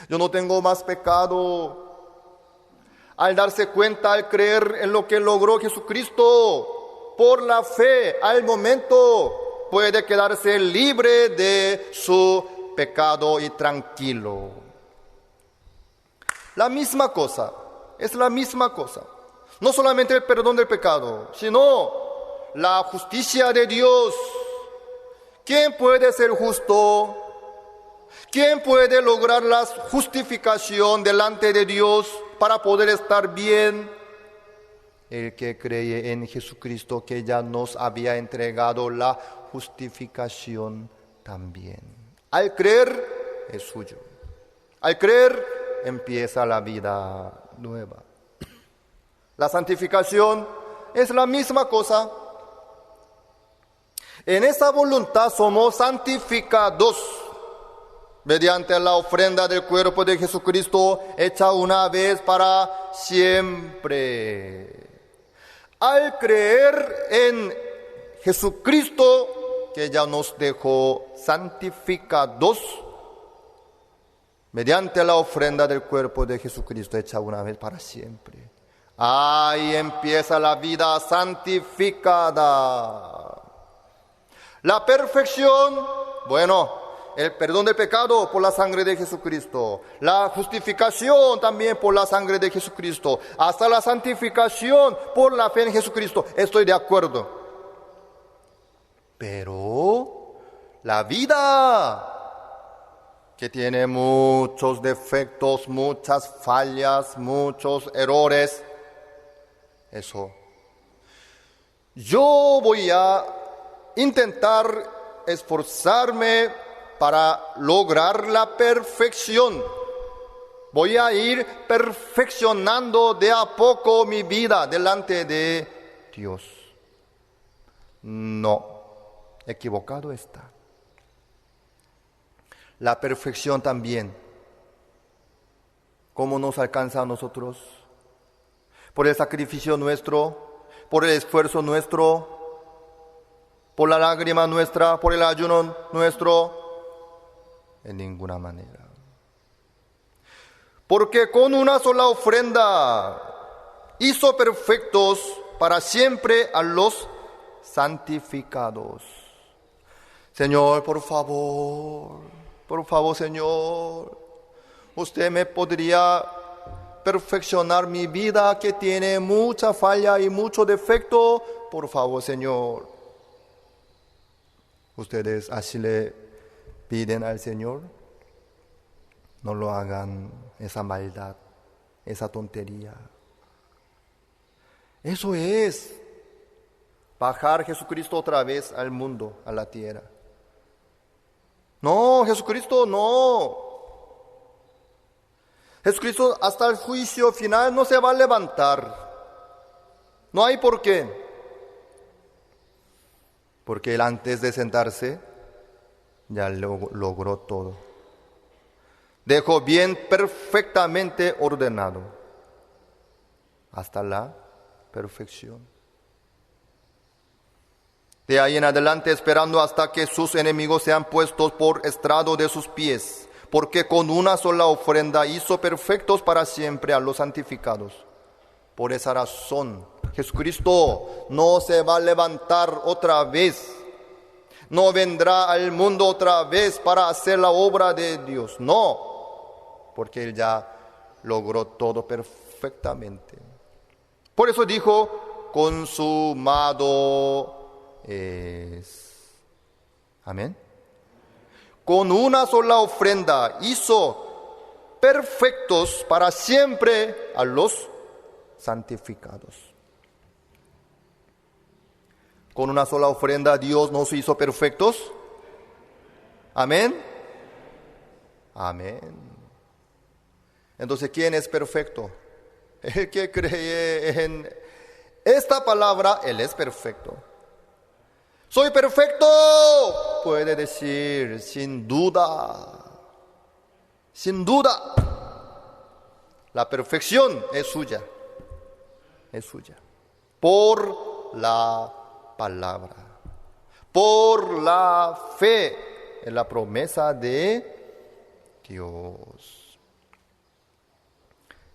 Yo no tengo más pecado. Al darse cuenta, al creer en lo que logró Jesucristo, por la fe, al momento, puede quedarse libre de su pecado y tranquilo. La misma cosa, es la misma cosa. No solamente el perdón del pecado, sino la justicia de Dios. ¿Quién puede ser justo? ¿Quién puede lograr la justificación delante de Dios para poder estar bien? El que cree en Jesucristo, que ya nos había entregado la justificación también. Al creer es suyo. Al creer empieza la vida nueva. La santificación es la misma cosa. En esa voluntad somos santificados mediante la ofrenda del cuerpo de Jesucristo, hecha una vez para siempre. Al creer en Jesucristo, que ya nos dejó santificados, mediante la ofrenda del cuerpo de Jesucristo, hecha una vez para siempre. Ahí empieza la vida santificada. La perfección, el perdón del pecado por la sangre de Jesucristo. La justificación también por la sangre de Jesucristo. Hasta la santificación por la fe en Jesucristo. Estoy de acuerdo. Pero la vida, que tiene muchos defectos, muchas fallas, muchos errores, eso. Yo voy a intentar esforzarme para lograr la perfección. Voy a ir perfeccionando de a poco mi vida delante de Dios. No, equivocado está. la perfección también. ¿Cómo nos alcanza a nosotros? Por el sacrificio nuestro, por el esfuerzo nuestro, por la lágrima nuestra, por el ayuno nuestro, en ninguna manera. Porque con una sola ofrenda hizo perfectos para siempre a los santificados. Señor, por favor, Señor, usted me podría perfeccionar mi vida que tiene mucha falla y mucho defecto. Por favor, Señor. Ustedes así le piden al Señor. No lo hagan, esa maldad, esa tontería. Eso es bajar Jesucristo otra vez al mundo, a la tierra. No, Jesucristo no. Jesucristo hasta el juicio final no se va a levantar. No hay por qué. Porque Él antes de sentarse ya logró todo. Dejó bien perfectamente ordenado hasta la perfección. De ahí en adelante esperando hasta que sus enemigos sean puestos por estrado de sus pies, porque con una sola ofrenda hizo perfectos para siempre a los santificados. Por esa razón, Jesucristo no se va a levantar otra vez, no vendrá al mundo otra vez para hacer la obra de Dios, no, porque Él ya logró todo perfectamente. Por eso dijo, consumado es. Amén. Con una sola ofrenda hizo perfectos para siempre a los santificados. Con una sola ofrenda Dios nos hizo perfectos. Amén. Amén. Entonces, ¿quién es perfecto? El que cree en esta palabra, Él es perfecto. Soy perfecto, puede decir sin duda. Sin duda. La perfección es suya. Es suya. Por la palabra. Por la fe en la promesa de Dios.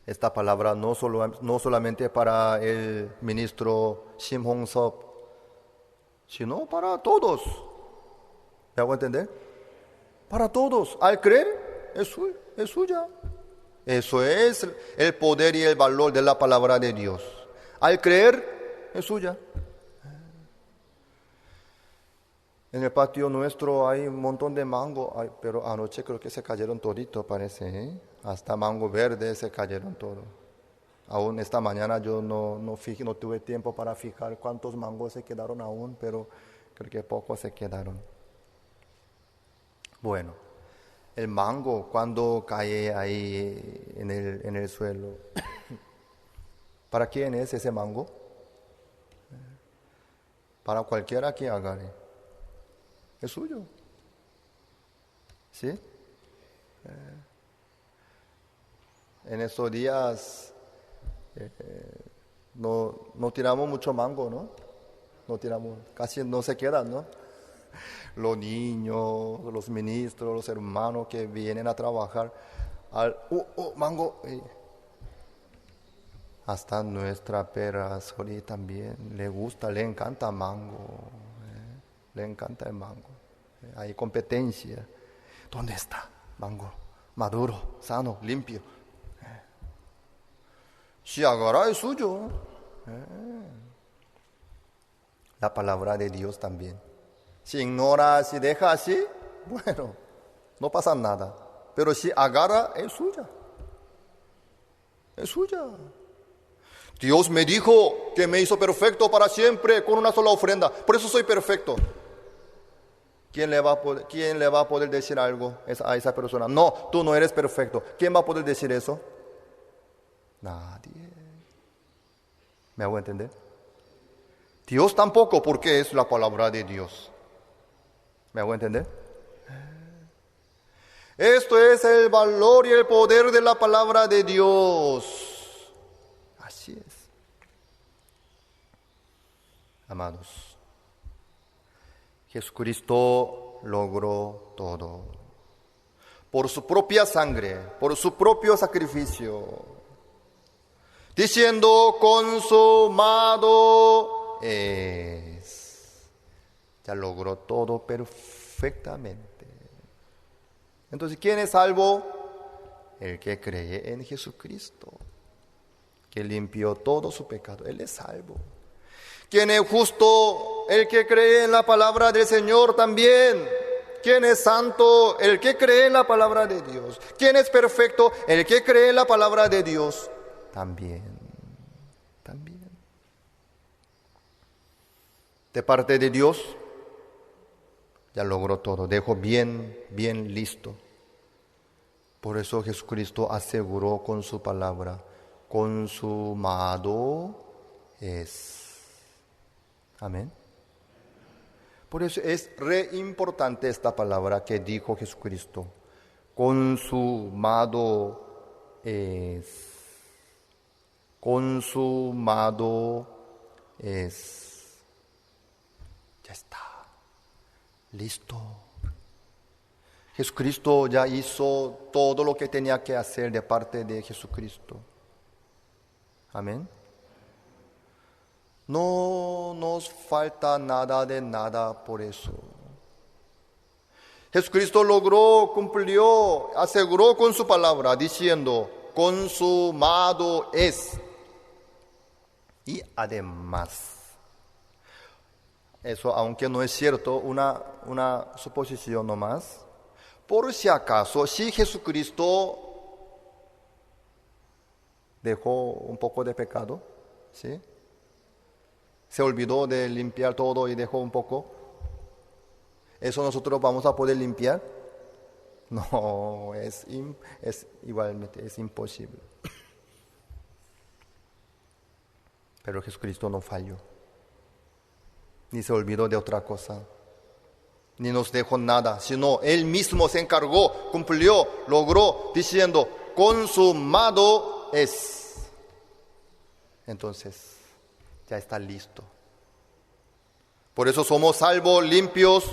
Esta palabra no solamente para el ministro Shim Hong-seop, sino para todos. ¿Me hago entender? Para todos. Al creer, es suya. Eso es el poder y el valor de la palabra de Dios. Al creer, es suya. En el patio nuestro hay un montón de mango, pero anoche creo que se cayeron todito, parece, ¿eh? Hasta mango verde se cayeron todos. Aún esta mañana yo no tuve tiempo para fijar cuántos mangos se quedaron aún, pero creo que pocos se quedaron. Bueno, el mango cuando cae ahí en el suelo, ¿para quién es ese mango? Para cualquiera que agarre. Es suyo. ¿Sí? En estos días no tiramos mucho mango, ¿no? No tiramos, casi no se quedan, ¿no? Los niños, los ministros, los hermanos que vienen a trabajar, mango. Hasta nuestra perra Sori también le gusta, le encanta mango. Le encanta el mango. Hay competencia. ¿Dónde está? Mango maduro, sano, limpio. Si agarra es suyo. La palabra de Dios también. Si ignora, si deja así, bueno, no pasa nada. Pero si agarra, es suya. Es suya. Dios me dijo que me hizo perfecto para siempre con una sola ofrenda. Por eso soy perfecto. ¿Quién le va a poder decir algo a esa persona? No, tú no eres perfecto. ¿Quién va a poder decir eso? Nadie. ¿Me hago entender? Dios tampoco, porque es la palabra de Dios. ¿Me hago entender? Esto es el valor y el poder de la palabra de Dios. Así es. Amados, Jesucristo logró todo. Por su propia sangre, por su propio sacrificio. Diciendo, consumado es. Ya logró todo perfectamente. Entonces, ¿quién es salvo? El que cree en Jesucristo, que limpió todo su pecado. Él es salvo. ¿Quién es justo? El que cree en la palabra del Señor también. ¿Quién es santo? El que cree en la palabra de Dios. ¿Quién es perfecto? El que cree en la palabra de Dios también. También. De parte de Dios, ya logró todo, dejó bien listo. Por eso Jesucristo aseguró con su palabra, consumado es. Amén. Por eso es re importante esta palabra que dijo Jesucristo, consumado es. Consumado es. Ya está. Listo. Jesucristo ya hizo todo lo que tenía que hacer de parte de Jesucristo. Amén. No nos falta nada de nada por eso. Jesucristo logró, cumplió, aseguró con su palabra, diciendo, consumado es. Y además, eso aunque no es cierto, una suposición nomás. Por si acaso, si Jesucristo dejó un poco de pecado, ¿sí? Se olvidó de limpiar todo y dejó un poco, ¿eso nosotros vamos a poder limpiar? No, es igualmente, es imposible. Pero Jesucristo no falló, ni se olvidó de otra cosa, ni nos dejó nada, sino Él mismo se encargó, cumplió, logró, diciendo, consumado es. Entonces, ya está listo. Por eso somos salvos, limpios,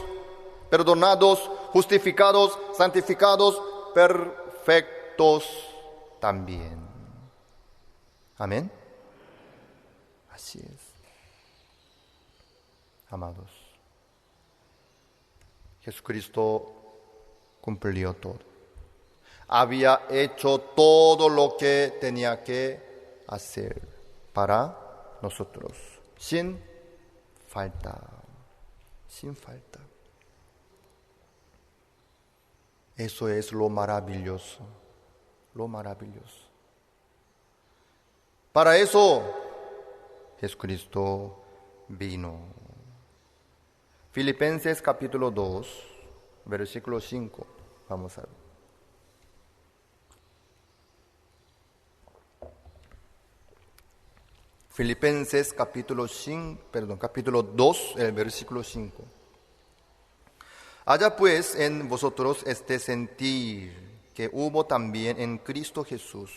perdonados, justificados, santificados, perfectos también. Amén. Así es. Amados, Jesucristo cumplió todo. Había hecho todo lo que tenía que hacer para nosotros, sin falta. Eso es lo maravilloso, lo maravilloso. Para eso Jesucristo vino. Filipenses capítulo 2, versículo 5. Vamos a ver. Filipenses capítulo 2, el versículo 5. Haya pues en vosotros este sentir que hubo también en Cristo Jesús,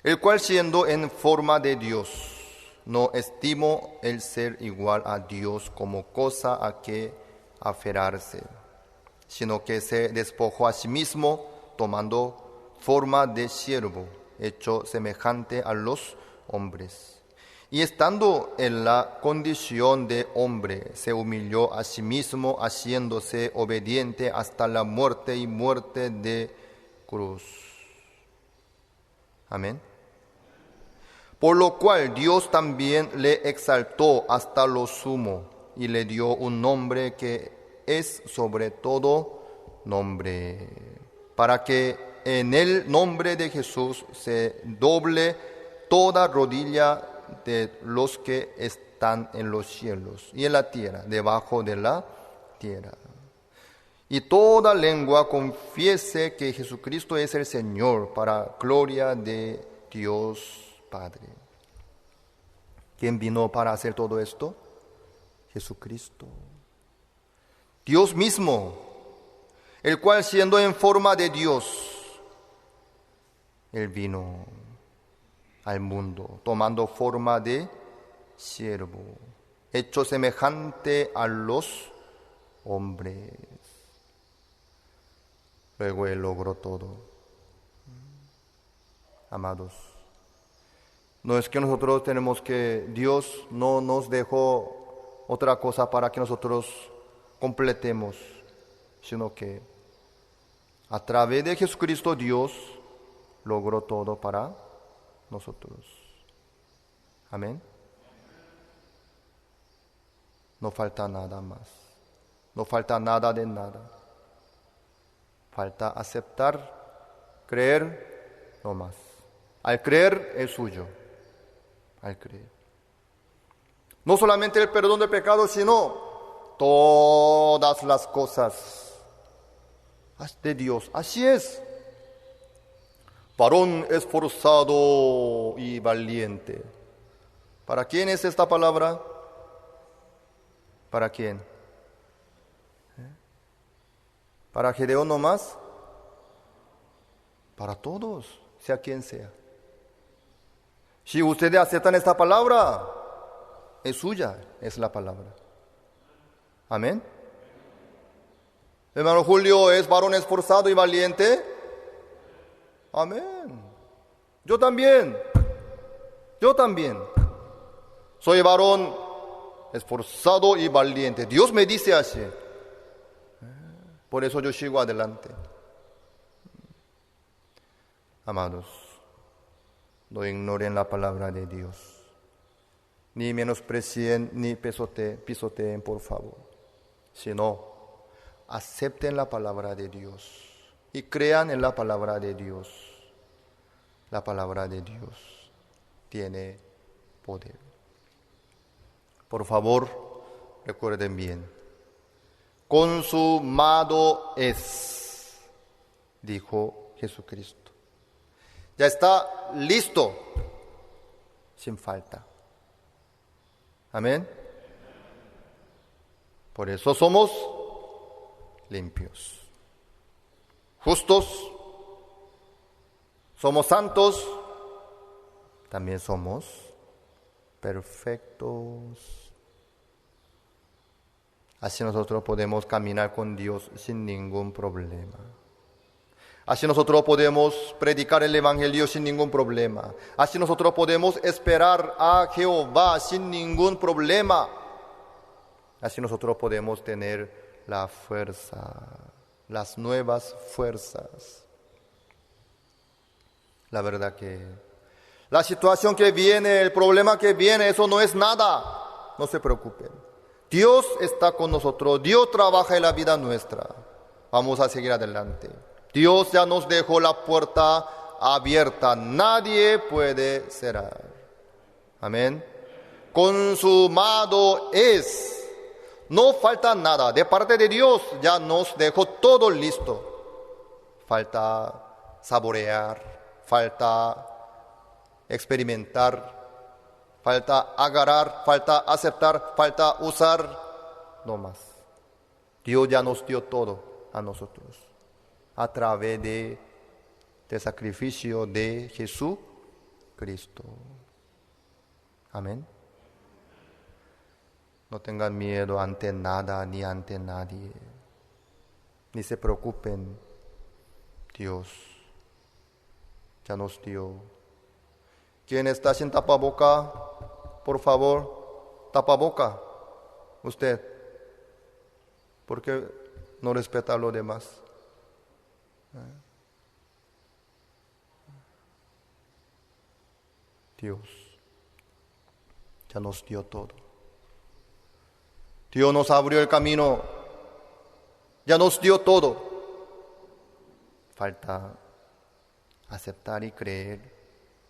el cual siendo en forma de Dios, no estimó el ser igual a Dios como cosa a que aferrarse, sino que se despojó a sí mismo, tomando forma de siervo, hecho semejante a los hombres. Y estando en la condición de hombre, se humilló a sí mismo, haciéndose obediente hasta la muerte y muerte de cruz. Amén. Por lo cual Dios también le exaltó hasta lo sumo y le dio un nombre que es sobre todo nombre, para que en el nombre de Jesús se doble toda rodilla de los que están en los cielos y en la tierra, debajo de la tierra. Y toda lengua confiese que Jesucristo es el Señor, para gloria de Dios Padre. ¿Quién vino para hacer todo esto? Jesucristo. Dios mismo. el cual siendo en forma de Dios, Él vino al mundo, tomando forma de siervo, hecho semejante a los hombres. Luego Él logró todo. Amados, no es que nosotros tenemos que, Dios no nos dejó otra cosa para que nosotros completemos, sino que a través de Jesucristo Dios logró todo para nosotros. Amén. No falta nada más. No falta nada de nada. Falta aceptar, creer, no más. Al creer es suyo. Al creer. No solamente el perdón de pecados, sino todas las cosas de Dios. Así es. Varón esforzado y valiente. ¿Para quién es esta palabra? ¿Para quién? ¿Para Gedeón nomás? Para todos, sea quien sea. Si ustedes aceptan esta palabra, es suya, es la palabra. Amén. Hermano Julio, ¿es varón esforzado y valiente? Amén. Yo también. Soy varón esforzado y valiente. Dios me dice así. Por eso yo sigo adelante. Amados, no ignoren la palabra de Dios. Ni menosprecien, ni pisoteen, por favor. Sino, acepten la palabra de Dios y crean en la palabra de Dios. La palabra de Dios tiene poder. Por favor, recuerden bien. Consumado es, dijo Jesucristo. Ya está listo, sin falta. Amén. Por eso somos limpios, justos, somos santos, también somos perfectos. Así nosotros podemos caminar con Dios sin ningún problema. Así nosotros podemos predicar el Evangelio sin ningún problema. Así nosotros podemos esperar a Jehová sin ningún problema. Así nosotros podemos tener la fuerza, las nuevas fuerzas. La verdad que la situación que viene, el problema que viene, eso no es nada. No se preocupen. Dios está con nosotros. Dios trabaja en la vida nuestra. Vamos a seguir adelante. Dios ya nos dejó la puerta abierta. Nadie puede cerrar. Amén. Consumado es. No falta nada. De parte de Dios ya nos dejó todo listo. Falta saborear. Falta experimentar. Falta agarrar. Falta aceptar. Falta usar. No más. Dios ya nos dio todo a nosotros. A través del sacrificio de Jesucristo. Amén. No tengan miedo ante nada ni ante nadie. Ni se preocupen. Dios ya nos dio. ¿Quién está sin tapaboca? Por favor, tapaboca. Usted. ¿Por qué no respeta a los demás? Dios ya nos dio todo. Dios nos abrió el camino. Ya nos dio todo. Falta aceptar y creer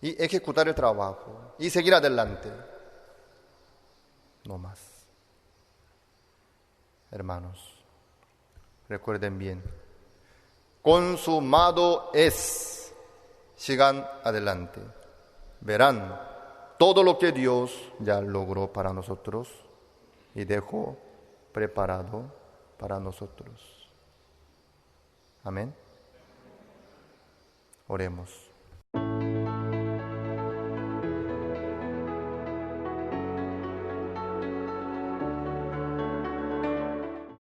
y ejecutar el trabajo y seguir adelante. No más. Hermanos, recuerden bien. Consumado es. Sigan adelante. Verán todo lo que Dios ya logró para nosotros y dejó preparado para nosotros. Amén. Oremos.